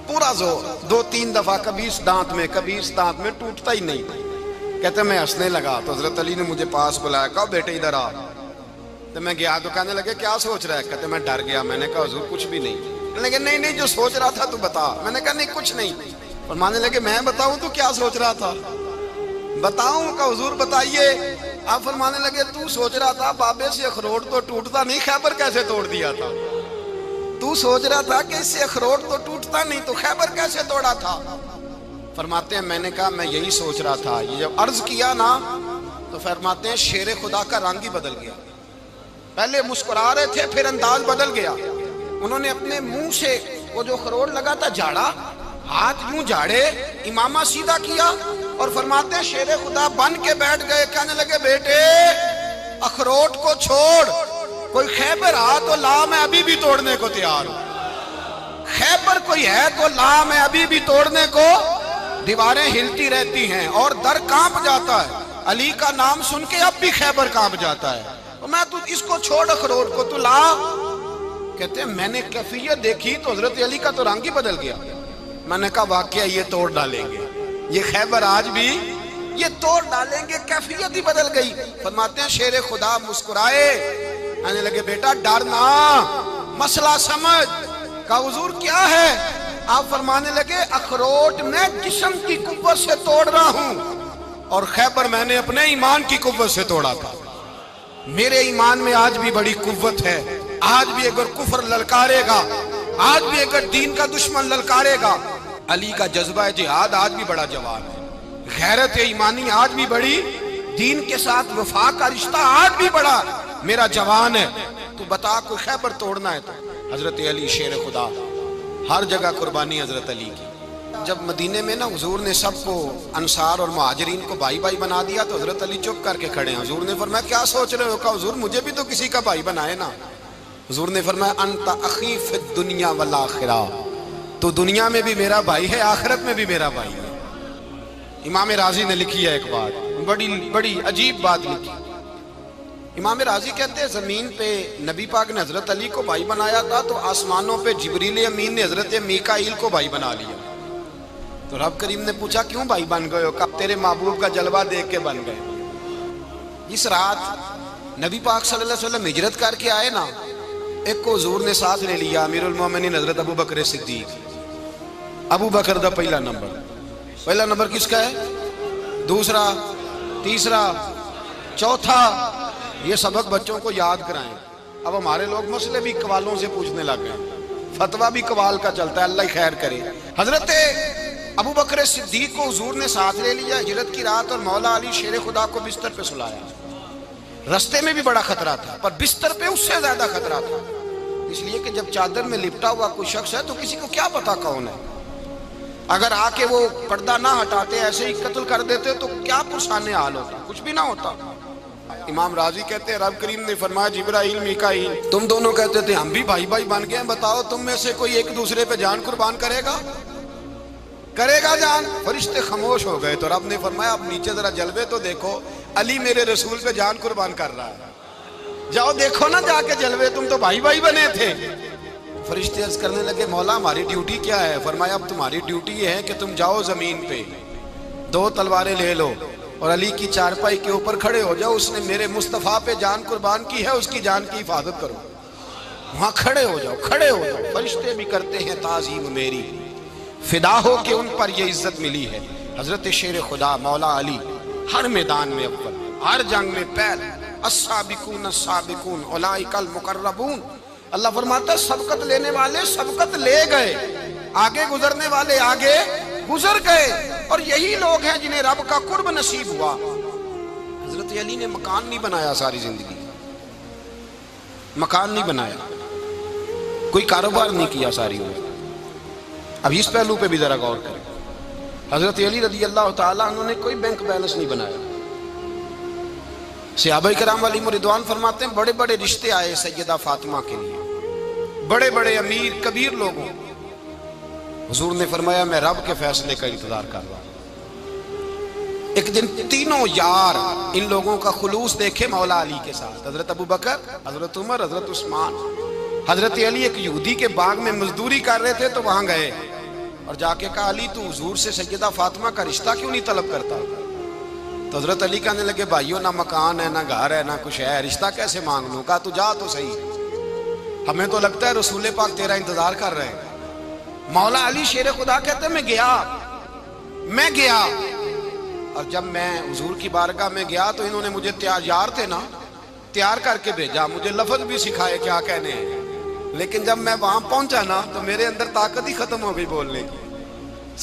پورا زور 2-3 دفعہ، کبھی اس دانت میں کبھی اس دانت میں، ٹوٹتا ہی نہیں۔ کہتے میں ہنسنے لگا تو حضرت علی نے مجھے پاس بلایا، کہا بیٹے ادھر آ۔ تو میں گیا تو کہنے لگے کیا سوچ رہا ہے؟ کہتے میں ڈر گیا۔ میں نے کہا حضور کچھ بھی نہیں۔ لیکن نہیں جو سوچ رہا تھا تو بتا۔ میں نے کہا نہیں کچھ نہیں۔ فرمانے لگے میں بتاؤں تو کیا سوچ رہا تھا؟ بتاؤں؟ کہ حضور بتائیے۔ آپ فرمانے لگے تو سوچ رہا تھا بابے سے اخروٹ تو ٹوٹتا نہیں، خیبر کیسے توڑ دیا تھا؟ تو سوچ رہا تھا کہ اس سے اخروٹ تو ٹوٹتا نہیں، تو خیبر کیسے توڑا تھا؟ فرماتے ہیں میں نے کہا میں یہی سوچ رہا تھا۔ یہ جب عرض کیا نا تو فرماتے ہیں شیر خدا کا رنگ ہی بدل گیا، پہلے مسکرا رہے تھے پھر انداز بدل گیا۔ انہوں نے اپنے منہ سے وہ جو خروٹ لگا تھا جھاڑا، ہاتھ یوں جھاڑے، امامہ سیدھا کیا، اور فرماتے ہیں شیر خدا بن کے بیٹھ گئے۔ کہنے لگے بیٹے اخروٹ کو چھوڑ، کوئی خیبر آ تو لا، میں ابھی بھی توڑنے کو تیار ہوں۔ خیبر کوئی ہے تو لا، میں ابھی بھی توڑنے کو۔ دیواریں ہلتی رہتی ہیں اور در کانپ جاتا ہے، علی کا نام سن کے اب بھی خیبر کانپ جاتا ہے۔ میں تو اس کو چھوڑ اخروٹ کو، تو لا۔ کہتے ہیں میں نے کیفیت دیکھی تو حضرت علی کا تو رنگ ہی بدل گیا۔ میں نے کہا واقعہ یہ توڑ ڈالیں گے، یہ خیبر آج بھی یہ توڑ ڈالیں گے، کیفیت ہی بدل گئی۔ فرماتے ہیں شیر خدا مسکرائے، کہنے لگے بیٹا ڈرنا، مسئلہ سمجھ۔ کہا حضور کیا ہے؟ آپ فرمانے لگے اخروٹ میں جسم کی قوت سے توڑ رہا ہوں، اور خیبر میں نے اپنے ایمان کی قوت سے توڑا تھا۔ میرے ایمان میں آج بھی بڑی قوت ہے، آج بھی اگر کفر للکارے گا، آج بھی اگر دین کا دشمن للکارے گا، علی کا جذبہ جہاد آج بھی بڑا جوان ہے، غیرت ایمانی آج بھی بڑی، دین کے ساتھ وفا کا رشتہ آج بھی بڑا میرا جوان ہے۔ تو بتا کوئی خیبر توڑنا ہے تو حضرت علی شیر خدا، ہر جگہ قربانی حضرت علی کی۔ جب مدینے میں نا حضور نے سب کو انصار اور مہاجرین کو بھائی بھائی بنا دیا تو حضرت علی چپ کر کے کھڑے ہیں۔ حضور نے فرمایا کیا سوچ رہے ہو؟ کہا حضور مجھے بھی تو کسی کا بھائی بنائے نا۔ حضور نے فرمایا انت اخی فی الدنیا والآخرہ، تو دنیا میں بھی میرا بھائی ہے، آخرت میں بھی میرا بھائی ہے۔ امام راضی نے لکھی ہے ایک بات، بڑی عجیب بات لکھی۔ امام راضی کہتے ہیں زمین پہ نبی پاک نے حضرت علی کو بھائی بنایا تھا تو آسمانوں پہ جبریل امین نے حضرت میکائیل کو بھائی بنا لیا۔ تو رب کریم نے پوچھا کیوں بھائی بن گئے ہو؟ کب تیرے محبوب کا جلوہ دیکھ کے بن گئے۔ اس رات نبی پاک صلی اللہ علیہ وسلم ہجرت کر کے آئے نا، ایک کو حضور نے ساتھ لے لیا، امیر المومنین حضرت ابو بکر صدیق۔ ابو بکر دا پہلا نمبر کس کا ہے؟ دوسرا، تیسرا، چوتھا۔ یہ سبق بچوں کو یاد کرائیں۔ اب ہمارے لوگ مسئلے بھی قوالوں سے پوچھنے لگ گئے، فتویٰ بھی قوال کا چلتا ہے، اللہ ہی خیر کرے۔ حضرت ابو بکر صدیق کو حضور نے ساتھ لے لیا ہجرت کی رات، اور مولا علی شیر خدا کو بستر پہ سلایا۔ رستے میں بھی بڑا خطرہ تھا پر بستر پہ اس سے زیادہ خطرہ تھا، اس لیے کہ جب چادر میں لپٹا ہوا کوئی شخص ہے تو کسی کو کیا پتا کون ہے، اگر آ کے وہ پردہ نہ ہٹاتے ایسے ہی قتل کر دیتے تو کیا پرسانے حال ہوتا، کچھ بھی نہ ہوتا۔ امام راضی کہتے ہیں رب کریم نے فرمایا جبرائیل میکائیل تم دونوں کہتے تھے ہم بھی بھائی بھائی بن گئے ہیں، بتاؤ تم میں سے کوئی ایک دوسرے پہ جان قربان کرے گا؟ کرے گا جان؟ فرشتے خاموش ہو گئے تو رب نے فرمایا اب نیچے ذرا جلوے تو دیکھو، علی میرے رسول پہ جان قربان کر رہا ہے، جاؤ دیکھو نا جا کے جلوے، تم تو بھائی بھائی بنے تھے۔ فرشتے عرض کرنے لگے مولا ہماری ڈیوٹی کیا ہے؟ فرمایا اب تمہاری ڈیوٹی یہ ہے کہ تم جاؤ زمین پہ 2 تلواریں لے لو اور علی کی چارپائی کے اوپر کھڑے ہو جاؤ، اس نے میرے مصطفیٰ پہ جان قربان کی ہے، اس کی جان کی حفاظت کرو۔ وہاں کھڑے ہو جاؤ، کھڑے ہو جاؤ۔ فرشتے بھی کرتے ہیں تعظیم میری، فدا ہو کہ ان پر یہ عزت ملی ہے۔ حضرت شیر خدا مولا علی ہر میدان میں اول، ہر جنگ میں پہل، السابقون السابقون اولئک المقربون۔ اللہ فرماتا ہے سبقت لینے والے سبقت لے گئے، آگے گزرنے والے آگے گزر گئے، اور یہی لوگ ہیں جنہیں رب کا قرب نصیب ہوا۔ حضرت علی نے مکان نہیں بنایا ساری زندگی، مکان نہیں بنایا، کوئی کاروبار نہیں کیا ساری عمر۔ اب اس پہلو پہ بھی ذرا غور کریں، حضرت علی رضی اللہ تعالیٰ عنہ نے کوئی بینک بیلنس نہیں بنایا۔ صحابہ کرام علیہم رضوان فرماتے ہیں بڑے بڑے رشتے آئے سیدہ فاطمہ کے لیے، بڑے بڑے امیر کبیر لوگوں، حضور نے فرمایا میں رب کے فیصلے کا انتظار کر رہا ہوں۔ ایک دن تینوں یار ان لوگوں کا خلوص دیکھے مولا علی کے ساتھ، حضرت ابو بکر، حضرت عمر، حضرت عثمان۔ حضرت علی ایک یہودی کے باغ میں مزدوری کر رہے تھے تو وہاں گئے اور جا کے کہا علی تو حضور سے سیدہ فاطمہ کا رشتہ کیوں نہیں طلب کرتا؟ تو حضرت علی کہنے لگے بھائیو نہ مکان ہے نہ گھر ہے نہ کچھ ہے، رشتہ کیسے مانگ لوں؟ کہا تو جا تو صحیح، ہمیں تو لگتا ہے رسول پاک تیرا انتظار کر رہے ہیں۔ مولا علی شیر خدا کہتے ہیں میں گیا اور جب میں حضور کی بارگاہ میں گیا تو انہوں نے مجھے یار تھے نا تیار کر کے بھیجا، مجھے لفظ بھی سکھائے کیا کہنے ہیں، لیکن جب میں وہاں پہنچا نا تو میرے اندر طاقت ہی ختم ہو گئی بولنے کی۔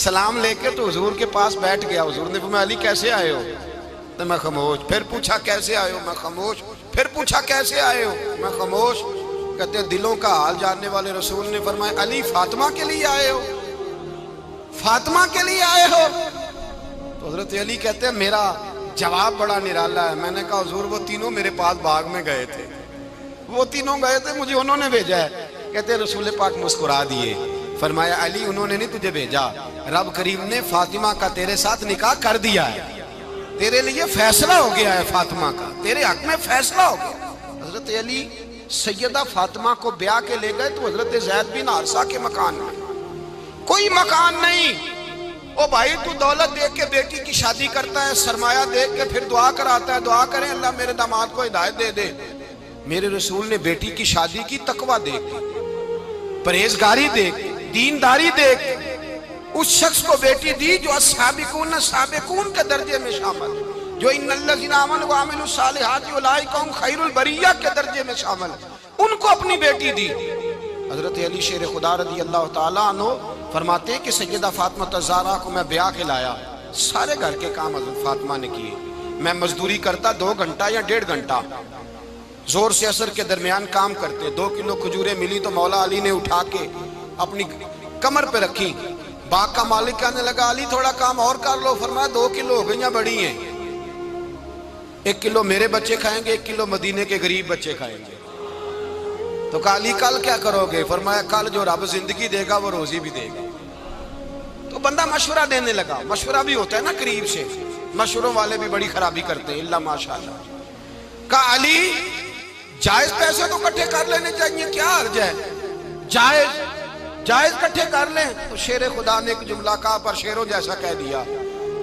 سلام لے کے تو حضور کے پاس بیٹھ گیا، حضور نے فرمایا علی کیسے آئے ہو؟ تو میں خاموش، پھر پوچھا کیسے آئے ہو؟ میں خاموش، پھر پوچھا کیسے آئے ہو؟ میں خاموش۔ کہتے ہیں دلوں کا حال جاننے والے رسول نے فرمایا علی فاطمہ کے لیے آئے ہو؟ فاطمہ کے لیے آئے ہو؟ تو حضرت علی کہتے ہیں میرا جواب بڑا نرالا ہے۔ میں نے کہا حضور وہ تینوں میرے پاس باغ میں گئے تھے، وہ تینوں گئے تھے، مجھے انہوں نے بھیجا ہے۔ کہتے ہیں رسول پاک مسکرا دیے، فرمایا علی انہوں نے نہیں تجھے بھیجا، رب کریم نے فاطمہ کا تیرے ساتھ نکاح کر دیا ہے، تیرے لیے فیصلہ ہو گیا ہے، فاطمہ کا تیرے حق میں فیصلہ ہو گیا۔ حضرت علی سیدہ فاطمہ کو بیاہ کے لے گئے تو حضرت زید بن حارثہ کے مکان میں، کوئی مکان نہیں۔ او بھائی تو دولت دیکھ کے بیٹی کی شادی کرتا ہے، سرمایہ دیکھ کے پھر دعا کراتا ہے، دعا کریں اللہ میرے داماد کو ہدایت دے دے۔ میرے رسول نے بیٹی کی شادی کی تقوی دیکھ کے، پرہیزگاری دیکھ کے، دینداری دیکھ کے، اس شخص کو بیٹی دی جو السابقون السابقون کے درجے میں شامل، جو ان الذین آمنوا وعملوا الصالحات اولئک هم خیر البریہ کے درجے میں شامل، ان کو اپنی بیٹی دی۔ حضرت علی شیر خدا رضی اللہ تعالیٰ عنہ فرماتے ہیں کہ سیدہ فاطمہ الزہرا کو میں بیاہ کے لایا، سارے گھر کے کام حضرت فاطمہ نے کیے، میں مزدوری کرتا 2 گھنٹہ یا 1.5 گھنٹہ، زور سے عصر کے درمیان کام کرتے، 2 کلو کھجوریں ملی تو مولا علی نے اٹھا کے اپنی کمر پہ رکھی۔ باغ کا مالک کہنے لگا علی تھوڑا کام اور کر لو، فرمایا 2 کلو ہو گئی یا بڑی ہیں، 1 کلو میرے بچے کھائیں گے، 1 کلو مدینے کے غریب بچے کھائیں گے۔ تو کہا علی کل کیا کرو گے؟ فرمایا کل جو رب زندگی دے گا وہ روزی بھی دے گا۔ تو بندہ مشورہ دینے لگا، مشورہ بھی ہوتا ہے نا قریب سے، مشوروں والے بھی بڑی خرابی کرتے ہیں اللہ ماشاءاللہ۔ کہا علی جائز پیسے تو کٹھے کر لینے چاہیے، کیا حرج ہے، جائز کٹھے کر لیں۔ تو شیر خدا نے ایک جملہ کہا پر شیروں جیسا کہہ دیا۔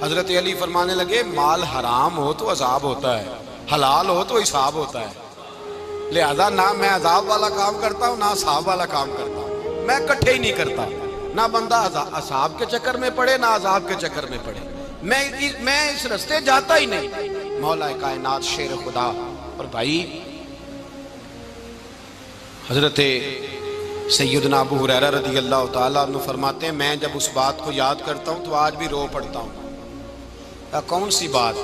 حضرت علی فرمانے لگے مال حرام ہو تو عذاب ہوتا ہے، حلال ہو تو حساب ہوتا ہے، لہذا نہ میں عذاب والا کام کرتا ہوں نہ حساب والا کام کرتا ہوں، میں کٹھے ہی نہیں کرتا، نہ بندہ حساب کے چکر میں پڑے نہ عذاب کے چکر میں پڑے، میں اس رستے جاتا ہی نہیں۔ مولا کائنات شیر خدا۔ اور بھائی حضرت سیدنا ابو ہریرہ رضی اللہ تعالیٰ عنہ فرماتے ہیں میں جب اس بات کو یاد کرتا ہوں تو آج بھی رو پڑتا ہوں۔ کون سی بات؟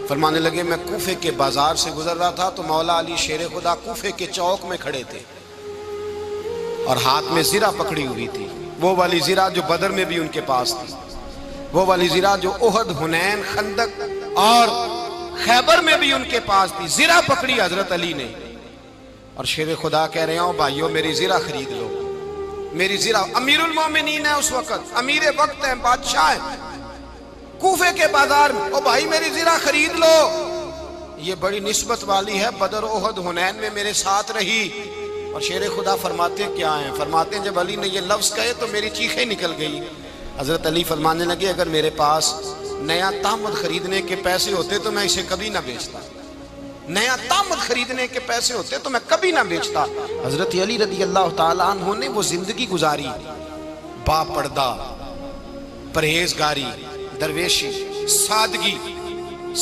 فرمانے لگے میں کوفے کے بازار سے گزر رہا تھا تو مولا علی شیر خدا کوفے کے چوک میں کھڑے تھے اور ہاتھ میں زرہ پکڑی ہوئی تھی، وہ والی زرہ جو بدر میں بھی ان کے پاس تھی، وہ والی زرہ جو احد، حنین، خندق اور خیبر میں بھی ان کے پاس تھی، زرہ پکڑی حضرت علی نے اور شیر خدا کہہ رہے ہوں بھائیو میری زرہ خرید لو، میری زرہ امیر المومنین ہے اس وقت، امیر وقت ہیں، بادشاہ ہیں، کوفے کے بازار میں، او بھائی میری زرہ خرید لو، یہ بڑی نسبت والی ہے، بدر احد حنین میں میرے ساتھ رہی۔ اور شیر خدا فرماتے کیا ہیں؟ فرماتے ہیں جب علی نے یہ لفظ کہے تو میری چیخیں نکل گئی۔ حضرت علی فرمانے لگے اگر میرے پاس نیا تامد خریدنے کے پیسے ہوتے تو میں اسے کبھی نہ بیچتا، نیا تامد خریدنے کے پیسے ہوتے تو میں کبھی نہ بیچتا۔ حضرت علی رضی اللہ تعالیٰ عنہ نے وہ زندگی گزاری، با پردہ، پرہیزگاری، درویشی، سادگی،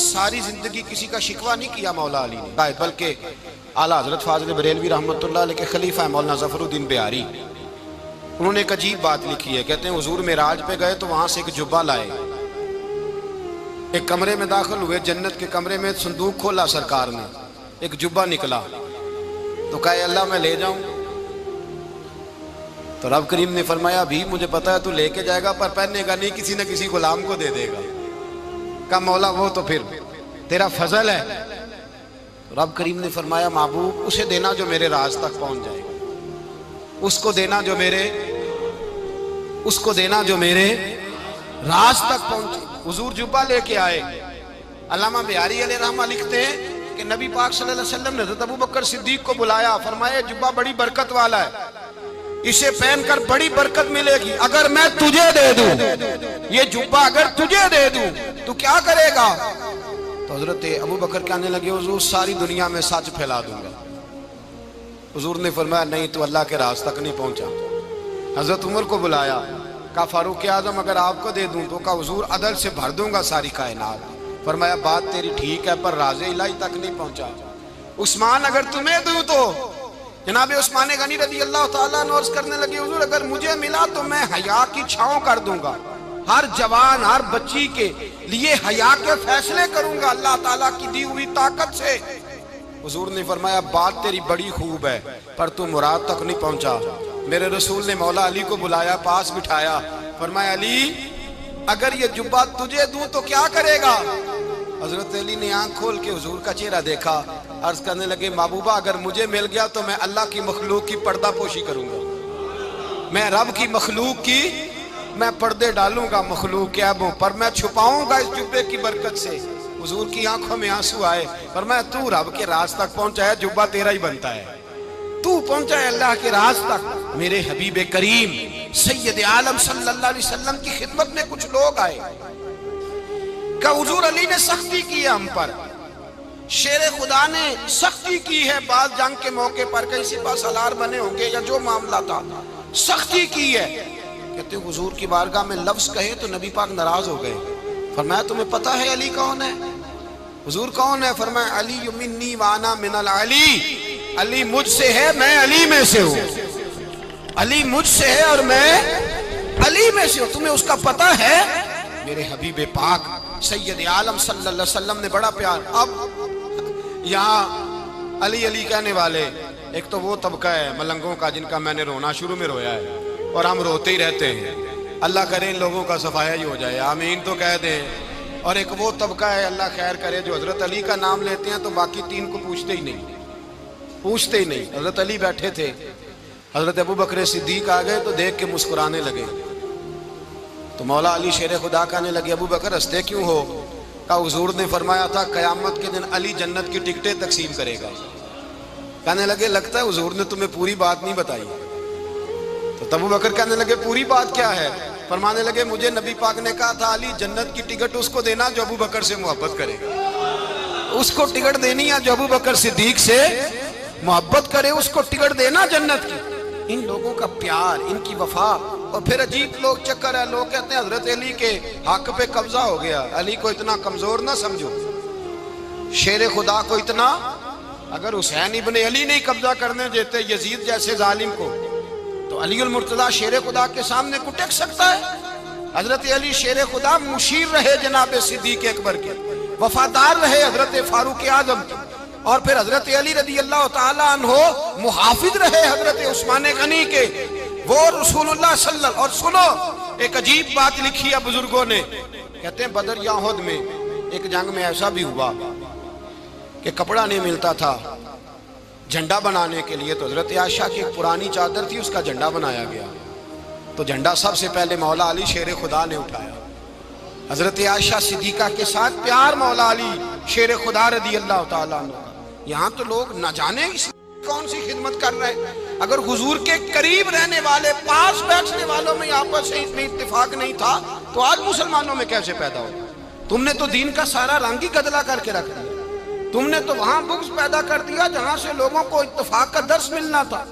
ساری زندگی کسی کا شکوہ نہیں کیا مولا علی نے، بلکہ اعلیٰ حضرت فاضل بریلوی رحمۃ اللہ علیہ کے خلیفہ مولانا ظفر الدین بہاری، انہوں نے ایک عجیب بات لکھی ہے، کہتے ہیں حضور معراج پہ گئے تو وہاں سے ایک جبہ لائے، ایک کمرے میں داخل ہوئے، جنت کے کمرے میں صندوق کھولا سرکار نے، ایک جبہ نکلا تو کہا اے اللہ میں لے جاؤں؟ تو رب کریم نے فرمایا بھی مجھے پتا ہے تو لے کے جائے گا پر پہننے گا نہیں، کسی نہ کسی غلام کو دے دے گا۔ کہا مولا وہ تو پھر تیرا فضل ہے۔ رب کریم نے فرمایا محبوب اسے دینا جو میرے راز تک پہنچ جائے، اس کو دینا جو میرے راز تک پہنچے۔ حضور جبہ لے کے آئے۔ علامہ بہاری علیہ رحمہ لکھتے ہیں کہ نبی پاک صلی اللہ علیہ وسلم نے حضرت ابوبکر صدیق کو بلایا، فرمایا جبہ بڑی برکت والا ہے، اسے پہن کر بڑی برکت ملے گی، اگر میں تجھے دے دوں، یہ جبہ اگر تجھے دے دوں تو کیا کرے گا؟ تو حضرت ابوبکر کہنے لگے حضور ساری دنیا میں سچ پھیلا دوں گا۔ حضور نے فرمایا نہیں تو اللہ کے راز تک نہیں پہنچا۔ حضرت عمر کو بلایا، کہا فاروق اعظم اگر آپ کو دے دوں تو کہا حضور عدل سے بھر دوں گا ساری کائنات۔ فرمایا بات تیری ٹھیک ہے پر راز الہی تک نہیں پہنچا۔ عثمان اگر تمہیں دوں تو جناب عثمان غنی رضی اللہ تعالیٰ عنہ عرض کرنے لگے حضور اگر مجھے ملا تو میں حیا کی چھاؤں کر دوں گا، ہر جوان ہر بچی کے لیے حیا کے فیصلے کروں گا اللہ تعالیٰ کی دی ہوئی طاقت سے۔ حضور نے فرمایا بات تیری بڑی خوب ہے پر تو مراد تک نہیں پہنچا۔ میرے رسول نے مولا علی کو بلایا، پاس بٹھایا، فرمایا علی اگر یہ جبہ تجھے دوں تو کیا کرے گا؟ حضرت علی نے آنکھ کھول کے حضور کا چہرہ دیکھا، عرض کرنے لگے محبوبہ اگر مجھے مل گیا تو میں اللہ کی مخلوق کی پردہ پوشی کروں گا، میں رب کی مخلوق کی میں پردے ڈالوں گا مخلوق کے عیبوں پر، میں چھپاؤں گا اس جبے کی برکت سے۔ حضور کی آنکھوں میں آنسو آئے، فرمایا تو رب کے راز تک پہنچا ہے، جبہ تیرا ہی بنتا ہے، تو پہنچا ہے اللہ کے راز تک۔ میرے حبیب کریم سید عالم صلی اللہ علیہ وسلم کی خدمت میں کچھ لوگ آئے کہ حضور علی نے سختی کی ہے ہم پر، شیر خدا نے سختی کی ہے، بعض جنگ کے موقع پر کہیں سپہ سالار بنے ہوں گے یا جو معاملہ تھا سختی کی ہے۔ کہتے ہیں حضور کی بارگاہ میں لفظ کہے تو نبی پاک ناراض ہو گئے۔ فرمایا تمہیں پتہ ہے علی کون ہے؟ حضور کون ہے؟ فرمایا علی منی وانا من العلی، علی مجھ سے ہے میں علی میں سے ہوں، علی مجھ سے ہے اور میں علی میں سے ہوں، تمہیں اس کا پتہ ہے؟ میرے حبیب پاک سید عالم صلی اللہ علیہ وسلم نے بڑا پیار۔ اب یہاں علی علی کہنے والے ایک تو وہ طبقہ ہے ملنگوں کا جن کا میں نے رونا شروع میں رویا ہے اور ہم روتے ہی رہتے ہیں، اللہ کرے ان لوگوں کا صفایا ہی ہو جائے، آمین تو کہہ دیں۔ اور ایک وہ طبقہ ہے اللہ خیر کرے جو حضرت علی کا نام لیتے ہیں تو باقی تین کو پوچھتے ہی نہیں۔ حضرت علی بیٹھے تھے، حضرت ابوبکر صدیق آ گئے تو دیکھ کے مسکرانے لگے، تو مولا علی شیر خدا کہنے لگے ابوبکر ہنستے کیوں ہو؟ کہا حضور نے فرمایا تھا قیامت کے دن علی جنت کی ٹکٹیں تقسیم کرے گا۔ کہنے لگے لگتا ہے حضور نے تمہیں پوری بات نہیں بتائی۔ تو ابوبکر کہنے لگے پوری بات کیا ہے؟ فرمانے لگے مجھے نبی پاک نے کہا تھا علی جنت کی ٹکٹ اس کو دینا جو ابوبکر سے محبت کرے گا، اس کو ٹکٹ دینی ہے جو ابوبکر صدیق سے محبت کرے، اس کو ٹکٹ دینا جنت کی۔ ان لوگوں کا پیار، ان کی وفا۔ اور پھر عجیب لوگ چکر ہے، لوگ کہتے ہیں حضرت علی کے حق پہ قبضہ ہو گیا، علی کو اتنا کمزور نہ سمجھو، شیر خدا کو اتنا، اگر حسین ابن علی نہیں قبضہ کرنے دیتے یزید جیسے ظالم کو تو علی المرتضیٰ شیر خدا کے سامنے کو ٹک سکتا ہے؟ حضرت علی شیر خدا مشیر رہے جناب صدیق اکبر کے، وفادار رہے حضرت فاروق اعظم کے، اور پھر حضرت علی رضی اللہ تعالیٰ عنہ محافظ رہے حضرت عثمان غنی کے، وہ رسول اللہ صلی اللہ۔ اور سنو ایک عجیب بات لکھی ہے بزرگوں نے، کہتے ہیں بدر یا احد میں ایک جنگ میں ایسا بھی ہوا کہ کپڑا نہیں ملتا تھا جھنڈا بنانے کے لیے، تو حضرت عائشہ کی ایک پرانی چادر تھی اس کا جھنڈا بنایا گیا۔ تو جھنڈا سب سے پہلے مولا علی شیر خدا نے اٹھایا. حضرت عائشہ صدیقہ کے ساتھ پیار مولا علی شیر خدا رضی اللہ تعالیٰ عنہ. یہاں تو لوگ نہ جانے کون سی خدمت کر رہے ہیں. اگر حضور کے قریب رہنے والے پاس بیٹھنے والوں میں آپس سے اتنی اتفاق نہیں تھا تو آج مسلمانوں میں کیسے پیدا ہو؟ تم نے تو دین کا سارا رنگ ہی گدلا کر کے رکھ دیا. تم نے تو وہاں بغض پیدا کر دیا جہاں سے لوگوں کو اتفاق کا درس ملنا تھا,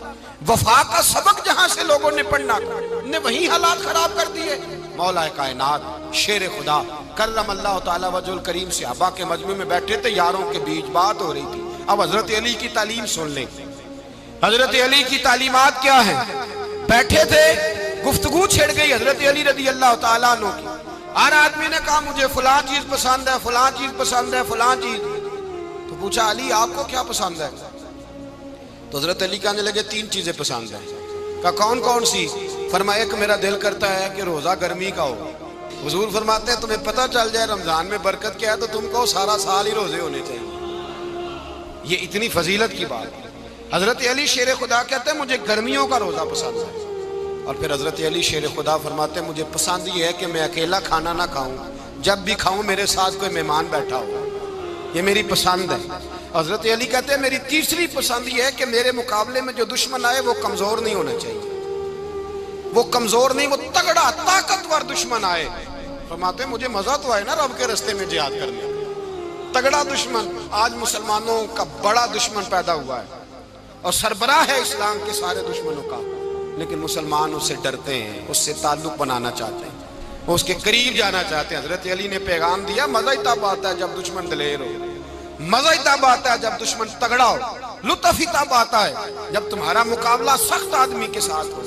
وفا کا سبق جہاں سے لوگوں نے پڑھنا تھا, نے وہی حالات خراب کر دیے. مولا کائنات شیر خدا کرم اللہ تعالیٰ وجہ الکریم صحابہ کے مجمع میں بیٹھے تھے, یاروں کے بیچ بات ہو رہی تھی. اب حضرت علی کی تعلیم سن لیں. حضرت علی کی تعلیمات کیا ہیں؟ بیٹھے تھے, گفتگو چھڑ گئی حضرت علی رضی اللہ تعالیٰ عنہ کی. ہر آدمی نے کہا مجھے فلاں چیز پسند ہے, فلاں چیز پسند ہے, فلاں چیز. تو پوچھا علی آپ کو کیا پسند ہے؟ تو حضرت علی کہنے لگے 3 چیزیں پسند ہیں. کہا کون کون سی؟ فرمایا کہ میرا دل کرتا ہے کہ روزہ گرمی کا ہو. حضور فرماتے ہیں تمہیں پتہ چل جائے رمضان میں برکت کیا ہے تو تم کو سارا سال ہی روزے ہونے چاہیے. یہ اتنی فضیلت کی بات ہے. حضرت علی شیر خدا کہتے ہیں مجھے گرمیوں کا روزہ پسند ہے. اور پھر حضرت علی شیر خدا فرماتے ہیں مجھے پسند یہ ہے کہ میں اکیلا کھانا نہ کھاؤں, جب بھی کھاؤں میرے ساتھ کوئی مہمان بیٹھا ہو. یہ میری پسند ہے. حضرت علی کہتے ہیں میری تیسری پسند یہ ہے کہ میرے مقابلے میں جو دشمن آئے وہ کمزور نہیں ہونا چاہیے. وہ کمزور نہیں, وہ تگڑا طاقتور دشمن آئے. فرماتے ہیں مجھے مزہ تو آئے نا رب کے رستے میں جہاد کرنے. تگڑا دشمن. آج مسلمانوں کا بڑا دشمن پیدا ہوا ہے اور سربراہ ہے اسلام کے سارے دشمنوں کا, لیکن مسلمان اس سے ڈرتے ہیں, اس سے تعلق بنانا چاہتے ہیں, اس کے قریب جانا چاہتے ہیں. حضرت علی نے پیغام دیا مزہ ہی تب آتا ہے جب دشمن دلیر ہو, مزہ ہی تب آتا ہے جب دشمن تگڑا ہو, لطف ہی تب آتا ہے جب تمہارا مقابلہ سخت آدمی کے ساتھ ہو.